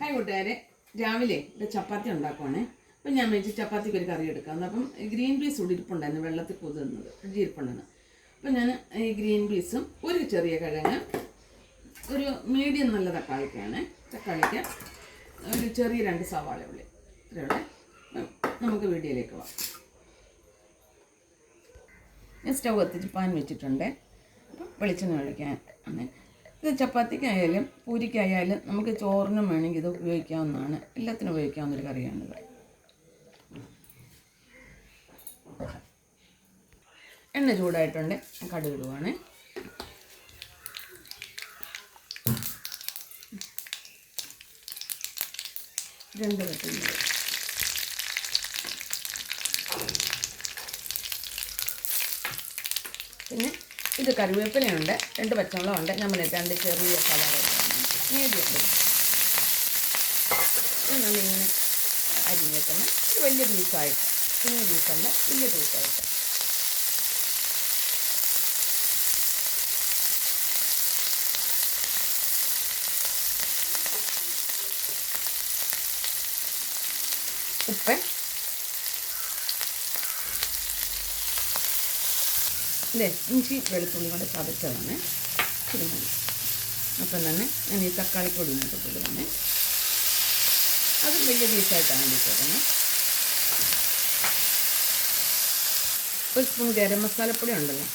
Hi കൂട്ടുകാരെ, രാവിലെ ഇവിടെ ചപ്പാത്തി ഉണ്ടാക്കുവാണേ. അപ്പം ഞാൻ വെച്ച് ചപ്പാത്തിക്ക് ഒരു കറി എടുക്കാം. അപ്പം ഗ്രീൻ പീസ് കൂടി ഇരിപ്പുണ്ടായിരുന്നു, വെള്ളത്തിൽ കുതിർന്നത് ഫ്രിഡ്ജിൽ ഇരിപ്പുണ്ടായിരുന്നു. അപ്പം ഞാൻ ഈ ഗ്രീൻ പീസും ഒരു ചെറിയ കിഴങ്ങ്, ഒരു മീഡിയം നല്ല തക്കാളിക്കാണ്, തക്കാളിക്ക് ഒരു ചെറിയ 2 സവാള ഉള്ളി, ഇത്രയുള്ള. നമുക്ക് വീഡിയോയിലേക്ക് പോവാം. ഞാൻ സ്റ്റവ് കത്തിച്ച് പാൻ വെച്ചിട്ടുണ്ട്. അപ്പം വെളിച്ചെണ്ണ ഒഴിക്കാൻ ആണ്. ഇത് ചപ്പാത്തിക്കായാലും പൂരിക്കായാലും നമുക്ക് ചോറിനും വേണമെങ്കിൽ ഇത് ഉപയോഗിക്കാവുന്നതാണ്. എല്ലാത്തിനും ഉപയോഗിക്കാവുന്നൊരു കറിയാണിത്. എണ്ണ ചൂടായിട്ടുണ്ട്, കടുക് ഇടുവാണ്. രണ്ട് വെട്ടുന്നത്, പിന്നെ ഇത് കറിവേപ്പിലയുണ്ട്, 2 പച്ചമുളകുണ്ട്, നമ്മൾ 2 ചെറിയ സവാള മീഡിയം നമ്മളിങ്ങനെ അരിഞ്ഞേക്കുന്ന ഒരു വലിയ പീസായിട്ട്, കുഞ്ഞു പീസല്ല വലിയ പീസായിട്ട്. ഉപ്പ്, ഇല്ലേ ഇഞ്ചി വെളുത്തുള്ളി കൊണ്ട് ചതച്ചതാണ്, ഇച്ചിരി മതി. അപ്പം തന്നെ ഞാൻ ഈ തക്കാളിപ്പൊടി ഇങ്ങോട്ട് ഇടുവാണ്. അത് വലിയ പീസായിട്ടാണ് ഇട്ടേക്കുന്നത്. ഒരു സ്പൂൺ ഗരം മസാലപ്പൊടി ഉണ്ടല്ലോ,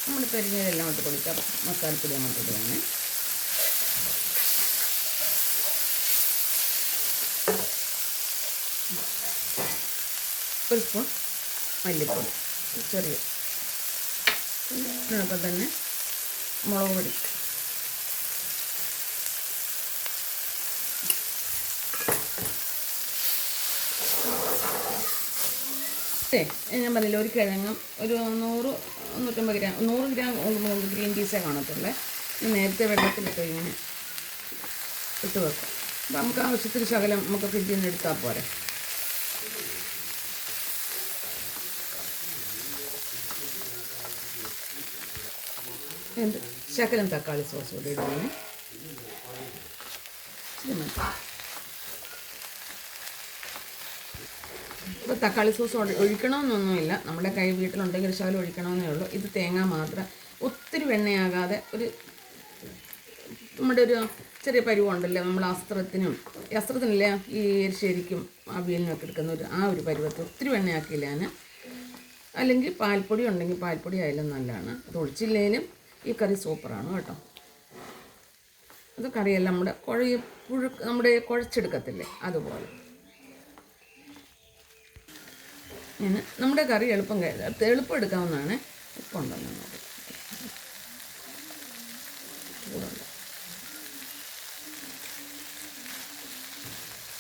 നമ്മൾ പെരിഞ്ഞതെല്ലാം ഇട്ട് കൊടുക്കുക. മസാലപ്പൊടി അങ്ങോട്ട് ഇടുവാണ്. ഒരു സ്പൂൺ മല്ലിപ്പൊടി ചെറിയ, ഇതിനൊപ്പം തന്നെ മുളക് പൊടി, ഞാൻ പറഞ്ഞില്ല ഒരു കിഴങ്ങും ഒരു 100-150 ഗ്രാം 100 ഗ്രാം ഗ്രീൻ പീസേ കാണത്തുള്ളേ. നേരത്തെ വെള്ളത്തിലിട്ട് ഇങ്ങനെ ഇട്ട് വെക്കും. അപ്പം നമുക്ക് ആവശ്യത്തിന് ശകലം നമുക്ക് ഫ്രിഡ്ജിൽ നിന്ന് എടുത്താൽ പോരെ. ശകലം തക്കാളി സോസ് കൂടി ഇടുവാണ്. ഇപ്പോൾ തക്കാളി സോസ് ഒഴിക്കണമെന്നൊന്നുമില്ല, നമ്മുടെ കൈ വീട്ടിലുണ്ടെങ്കിൽ ശകലം ഒഴിക്കണമെന്നേ ഉള്ളൂ. ഇത് തേങ്ങ മാത്രം, ഒത്തിരി വെണ്ണയാകാതെ ഒരു നമ്മുടെ ഒരു ചെറിയ പരുവമുണ്ടല്ലോ, നമ്മൾ അസ്ത്രത്തിനില്ല ഈ എരിശ്ശേരിക്കും അവിയലിനൊക്കെ എടുക്കുന്ന ആ ഒരു പരുവത്തിൽ ഒത്തിരി വെണ്ണയാക്കിയില്ല ഞാൻ. അല്ലെങ്കിൽ പാൽപ്പൊടി ഉണ്ടെങ്കിൽ പാൽപ്പൊടി ആയാലും നല്ലതാണ്. അത് ഒഴിച്ചില്ലെങ്കിലും ഈ കറി സൂപ്പറാണ് കേട്ടോ. അത് കറിയല്ല നമ്മുടെ കുഴച്ചെടുക്കത്തില്ലേ അതുപോലെ. ഇങ്ങനെ നമ്മുടെ കറി എളുപ്പം എടുക്കാവുന്നതാണ്. ഉപ്പ് ഉണ്ടെന്ന് നോക്കാം, ചൂടുണ്ട്,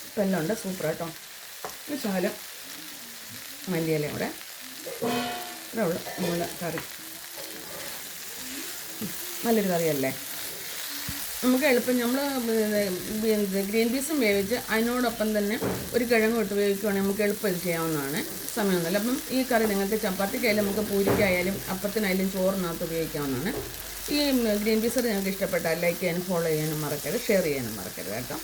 ഇപ്പം എല്ലാം ഉണ്ട്, സൂപ്പർ കേട്ടോ. ഈ ശകലം മല്ലിയിലയും കൂടെ ഇത്രേ ഉള്ളൂ നമ്മുടെ കറി. നല്ലൊരു കറിയല്ലേ, നമുക്ക് എളുപ്പം. നമ്മൾ ഗ്രീൻ പീസും വേവിച്ച് അതിനോടൊപ്പം തന്നെ ഒരു കിഴങ്ങ് ഇട്ട് വേവിക്കുകയാണെങ്കിൽ നമുക്ക് എളുപ്പം ഇത് ചെയ്യാവുന്നതാണ്, സമയമൊന്നുമില്ല. അപ്പം ഈ കറി നിങ്ങൾക്ക് ചപ്പാത്തിക്കായാലും നമുക്ക് പൂരിക്കായാലും അപ്പത്തിനായാലും ചോറിനകത്ത് ഉപയോഗിക്കാവുന്നതാണ്. ഈ ഗ്രീൻ പീസ് നിങ്ങൾക്ക് ഇഷ്ടപ്പെട്ടാൽ ലൈക്ക് ചെയ്യാനും ഫോളോ ചെയ്യാനും മറക്കരുത്, ഷെയർ ചെയ്യാനും മറക്കരുത് കേട്ടോ.